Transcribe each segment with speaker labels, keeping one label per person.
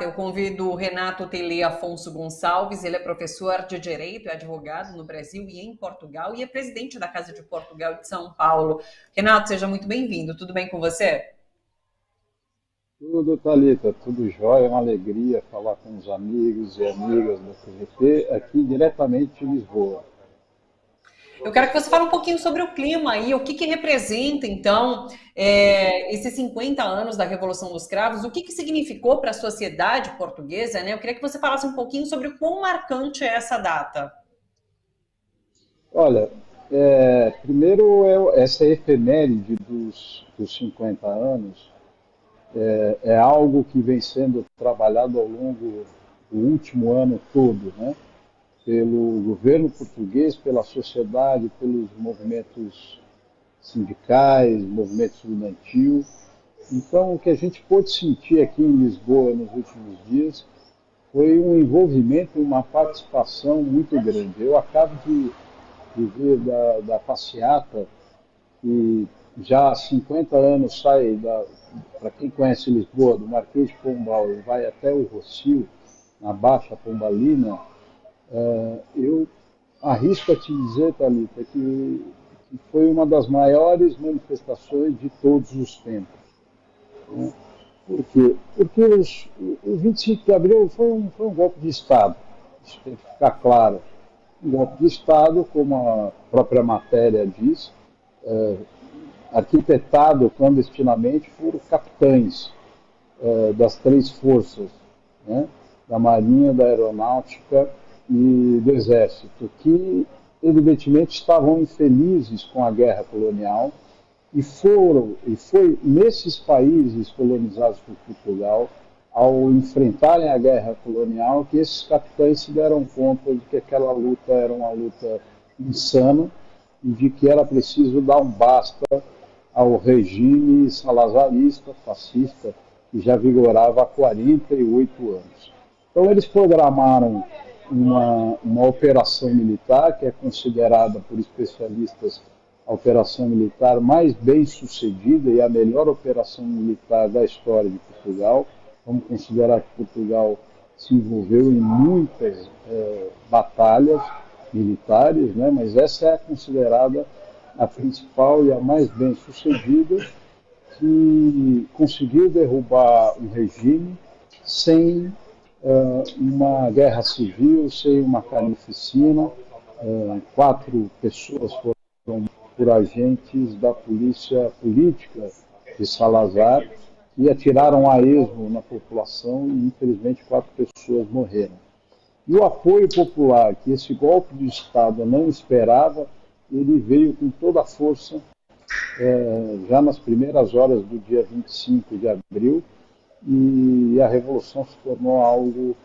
Speaker 1: Eu convido o Renato Tele Afonso Gonçalves, ele é professor de Direito e advogado no Brasil e em Portugal e é presidente da Casa de Portugal de São Paulo. Renato, seja muito bem-vindo, tudo bem com você?
Speaker 2: Tudo, Thalita, tudo jóia, é uma alegria falar com os amigos e amigas da TVT aqui diretamente de Lisboa.
Speaker 1: Eu quero que você fale um pouquinho sobre o clima aí, o que que representa, então, esses 50 anos da Revolução dos Cravos, o que que significou para a sociedade portuguesa, né? Eu queria que você falasse um pouquinho sobre o quão marcante é essa data.
Speaker 2: Olha, primeiro essa efeméride dos 50 anos é algo que vem sendo trabalhado ao longo do último ano todo, né? Pelo governo português, pela sociedade, pelos movimentos sindicais, movimento estudantil. Então, o que a gente pôde sentir aqui em Lisboa nos últimos dias foi um envolvimento e uma participação muito grande. Eu acabo de vir da passeata que já há 50 anos sai, para quem conhece Lisboa, do Marquês de Pombal e vai até o Rossio, na Baixa Pombalina. Eu arrisco a te dizer, Thalita, que foi uma das maiores manifestações de todos os tempos. Né? Por quê? Porque o 25 de abril foi um golpe de Estado, isso tem que ficar claro. Um golpe de Estado, como a própria matéria diz, arquitetado clandestinamente por capitães das três forças, né? Da Marinha, da Aeronáutica e do Exército, que evidentemente estavam infelizes com a guerra colonial e foi nesses países colonizados por Portugal, ao enfrentarem a guerra colonial, que esses capitães se deram conta de que aquela luta era uma luta insana e de que era preciso dar um basta ao regime salazarista, fascista, que já vigorava há 48 anos. Então eles programaram uma operação militar, que é considerada por especialistas a operação militar mais bem sucedida e a melhor operação militar da história de Portugal. Vamos considerar que Portugal se envolveu em muitas batalhas militares, né? Mas essa é considerada a principal e a mais bem sucedida, que conseguiu derrubar um regime sem uma guerra civil, sem uma carnificina. 4 pessoas foram por agentes da polícia política de Salazar e atiraram a esmo na população e, infelizmente, 4 pessoas morreram. E o apoio popular que esse golpe de Estado não esperava, ele veio com toda a força já nas primeiras horas do dia 25 de abril, e a Revolução se tornou algo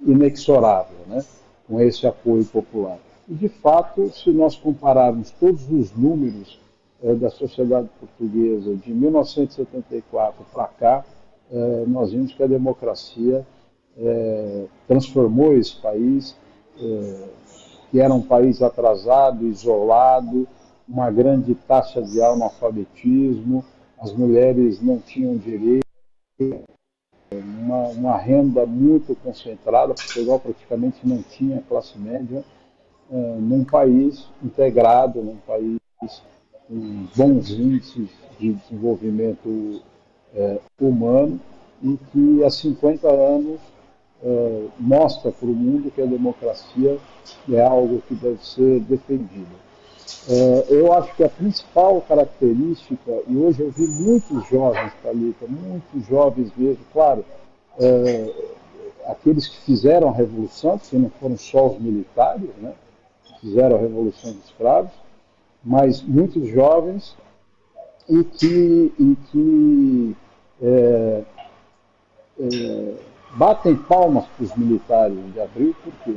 Speaker 2: inexorável, né, com esse apoio popular. E, de fato, se nós compararmos todos os números da sociedade portuguesa de 1974 para cá, nós vimos que a democracia transformou esse país, que era um país atrasado, isolado, uma grande taxa de analfabetismo, as mulheres não tinham direito, uma renda muito concentrada. Portugal praticamente não tinha classe média, num país integrado, num país com bons índices de desenvolvimento humano, e que há 50 anos mostra para o mundo que a democracia é algo que deve ser defendido. Eu acho que a principal característica, e hoje eu vi muitos jovens, Thalita, muitos jovens mesmo, claro, aqueles que fizeram a Revolução, porque não foram só os militares, né, que fizeram a Revolução dos Cravos, mas muitos jovens e que batem palmas para os militares de abril. Por quê?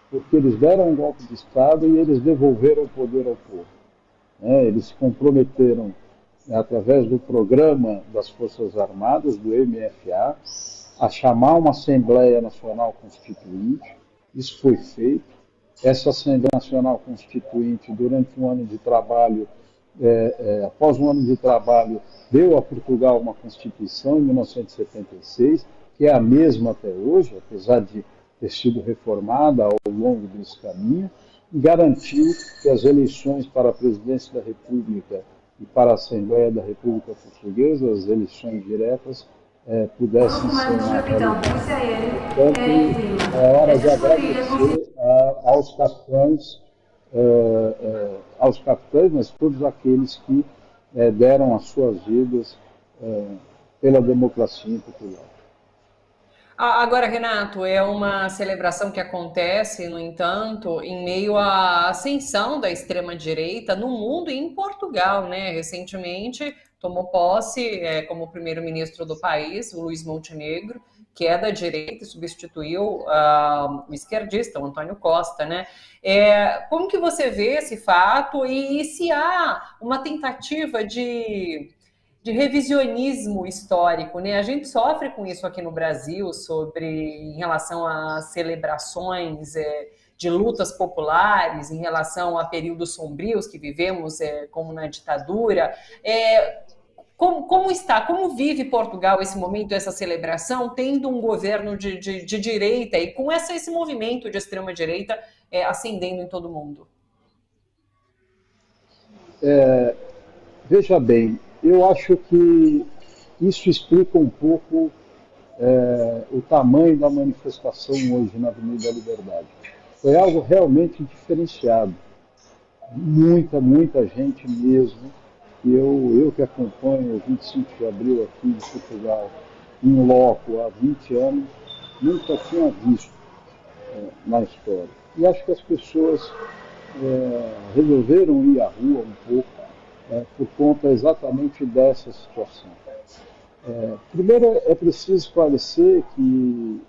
Speaker 2: Porque eles deram um golpe de Estado e eles devolveram o poder ao povo. Eles se comprometeram, através do programa das Forças Armadas, do MFA, a chamar uma Assembleia Nacional Constituinte. Isso foi feito. Essa Assembleia Nacional Constituinte, durante um ano de trabalho, após um ano de trabalho, deu a Portugal uma Constituição em 1976, que é a mesma até hoje, apesar de ter sido reformada ao longo desse caminho, e garantiu que as eleições para a presidência da República e para a Assembleia da República Portuguesa, as eleições diretas, pudessem ser uma realidade. Portanto, é hora de agradecer aos capitães, mas todos aqueles que deram as suas vidas pela democracia em Portugal.
Speaker 1: Agora, Renato, é uma celebração que acontece, no entanto, em meio à ascensão da extrema-direita no mundo e em Portugal, né? Recentemente tomou posse como primeiro-ministro do país, o Luís Montenegro, que é da direita e substituiu o esquerdista, o Antônio Costa, né? Como que você vê esse fato e se há uma tentativa de revisionismo histórico, né? A gente sofre com isso aqui no Brasil, em relação a celebrações de lutas populares, em relação a períodos sombrios que vivemos, como na ditadura. Como vive Portugal esse momento, essa celebração, tendo um governo de direita e com esse movimento de extrema-direita ascendendo em todo o mundo?
Speaker 2: Veja bem, eu acho que isso explica um pouco o tamanho da manifestação hoje na Avenida da Liberdade. Foi algo realmente diferenciado. Muita gente mesmo. Eu que acompanho o 25 de abril aqui em Portugal, em loco, há 20 anos, nunca tinha visto na história. E acho que as pessoas resolveram ir à rua um pouco por conta exatamente dessa situação. Primeiro, é preciso esclarecer que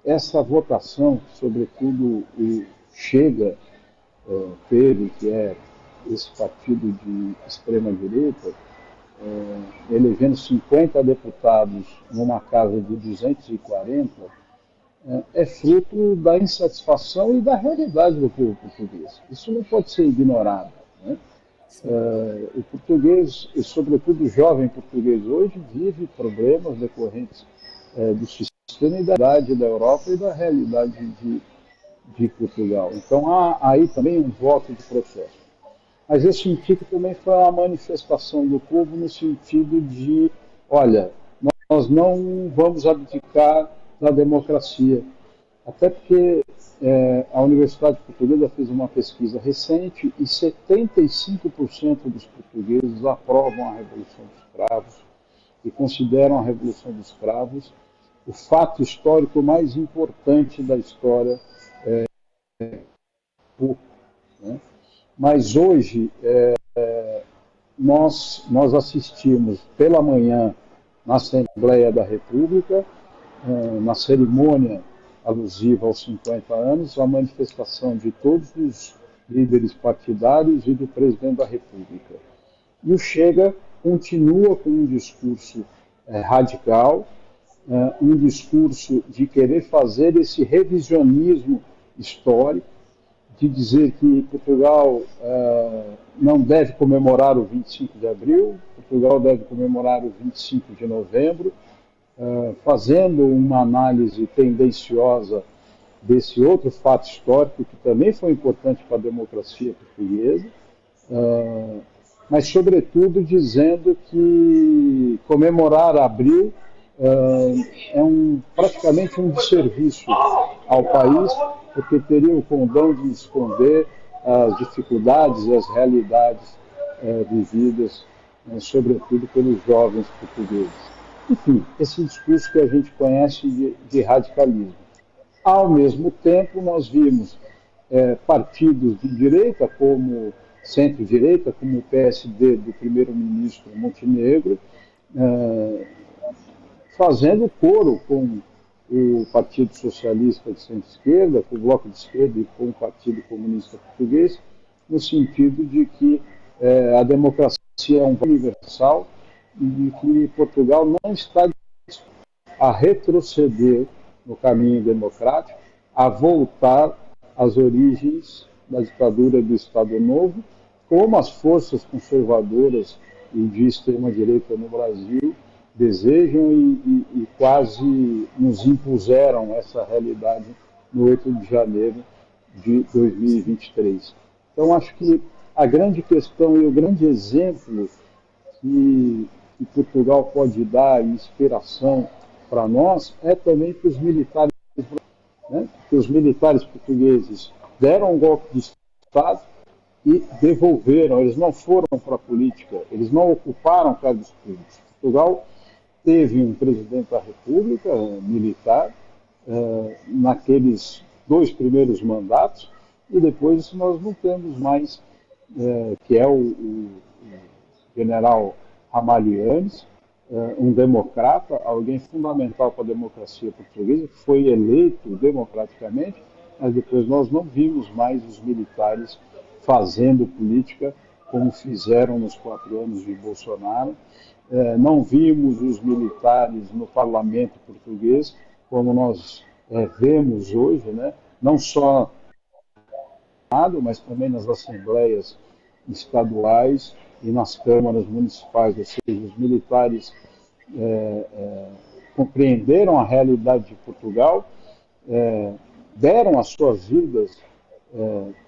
Speaker 2: essa votação, sobretudo o Chega teve, que é esse partido de extrema-direita, elegendo 50 deputados numa casa de 240, é fruto da insatisfação e da realidade do povo português. Isso não pode ser ignorado, né? O português, e sobretudo o jovem português hoje, vive problemas decorrentes do sistema e da realidade da Europa e da realidade de Portugal. Então há aí também um voto de protesto. Mas eu senti que também foi uma manifestação do povo no sentido de, olha, nós não vamos abdicar da democracia. Até porque a Universidade Portuguesa fez uma pesquisa recente e 75% dos portugueses aprovam a Revolução dos Cravos e consideram a Revolução dos Cravos o fato histórico mais importante da história né? Mas hoje nós assistimos pela manhã na Assembleia da República, na cerimônia alusiva aos 50 anos, a manifestação de todos os líderes partidários e do presidente da República. E o Chega continua com um discurso radical, um discurso de querer fazer esse revisionismo histórico, de dizer que Portugal não deve comemorar o 25 de abril, Portugal deve comemorar o 25 de novembro, fazendo uma análise tendenciosa desse outro fato histórico que também foi importante para a democracia portuguesa, mas, sobretudo, dizendo que comemorar abril é praticamente um desserviço ao país, porque teria o condão de esconder as dificuldades e as realidades vividas, sobretudo, pelos jovens portugueses. Enfim, esse discurso que a gente conhece de radicalismo. Ao mesmo tempo, nós vimos partidos de direita, como centro-direita, como o PSD do primeiro-ministro Montenegro, fazendo coro com o Partido Socialista de Centro-Esquerda, com o Bloco de Esquerda e com o Partido Comunista Português, no sentido de que a democracia é um valor universal e que Portugal não está disposto a retroceder no caminho democrático, a voltar às origens da ditadura do Estado Novo como as forças conservadoras e de extrema-direita no Brasil desejam e quase nos impuseram essa realidade no 8 de janeiro de 2023. Então, acho que a grande questão e o grande exemplo que Portugal pode dar e inspiração para nós é também para os militares, né? Porque os militares portugueses deram um golpe de Estado e devolveram, eles não foram para a política, eles não ocuparam cargos públicos. Portugal teve um presidente da República militar naqueles 2 primeiros mandatos e depois nós não temos mais, que é o general Ramalhianes, um democrata, alguém fundamental para a democracia portuguesa, que foi eleito democraticamente, mas depois nós não vimos mais os militares fazendo política como fizeram nos 4 anos de Bolsonaro. Não vimos os militares no parlamento português como nós vemos hoje, né? Não só mas também nas assembleias estaduais e nas câmaras municipais, ou seja, os militares compreenderam a realidade de Portugal, deram as suas vidas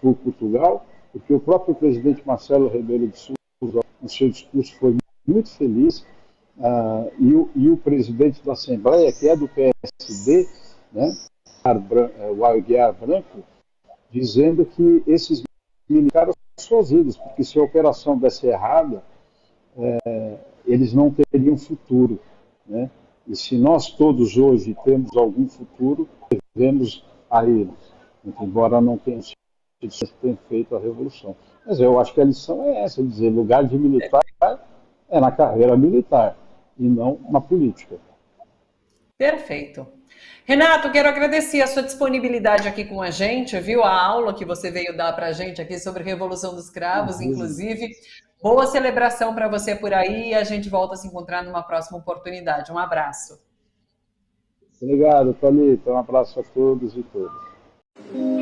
Speaker 2: por Portugal, porque o próprio presidente Marcelo Rebelo de Sousa, no seu discurso, foi muito feliz, e o presidente da Assembleia, que é do PSD, né, o Aguiar Branco, dizendo que esses militares suas vidas, porque se a operação desse errada, eles não teriam futuro, né? E se nós todos hoje temos algum futuro, devemos a eles, embora não tenham feito a revolução. Mas eu acho que a lição é essa, dizer, lugar de militar é na carreira militar e não na política.
Speaker 1: Perfeito. Renato, quero agradecer a sua disponibilidade aqui com a gente, viu? A aula que você veio dar para a gente aqui sobre Revolução dos Cravos, inclusive. Boa celebração para você por aí e a gente volta a se encontrar numa próxima oportunidade. Um abraço.
Speaker 2: Obrigado, Thalita. Um abraço a todos e todas.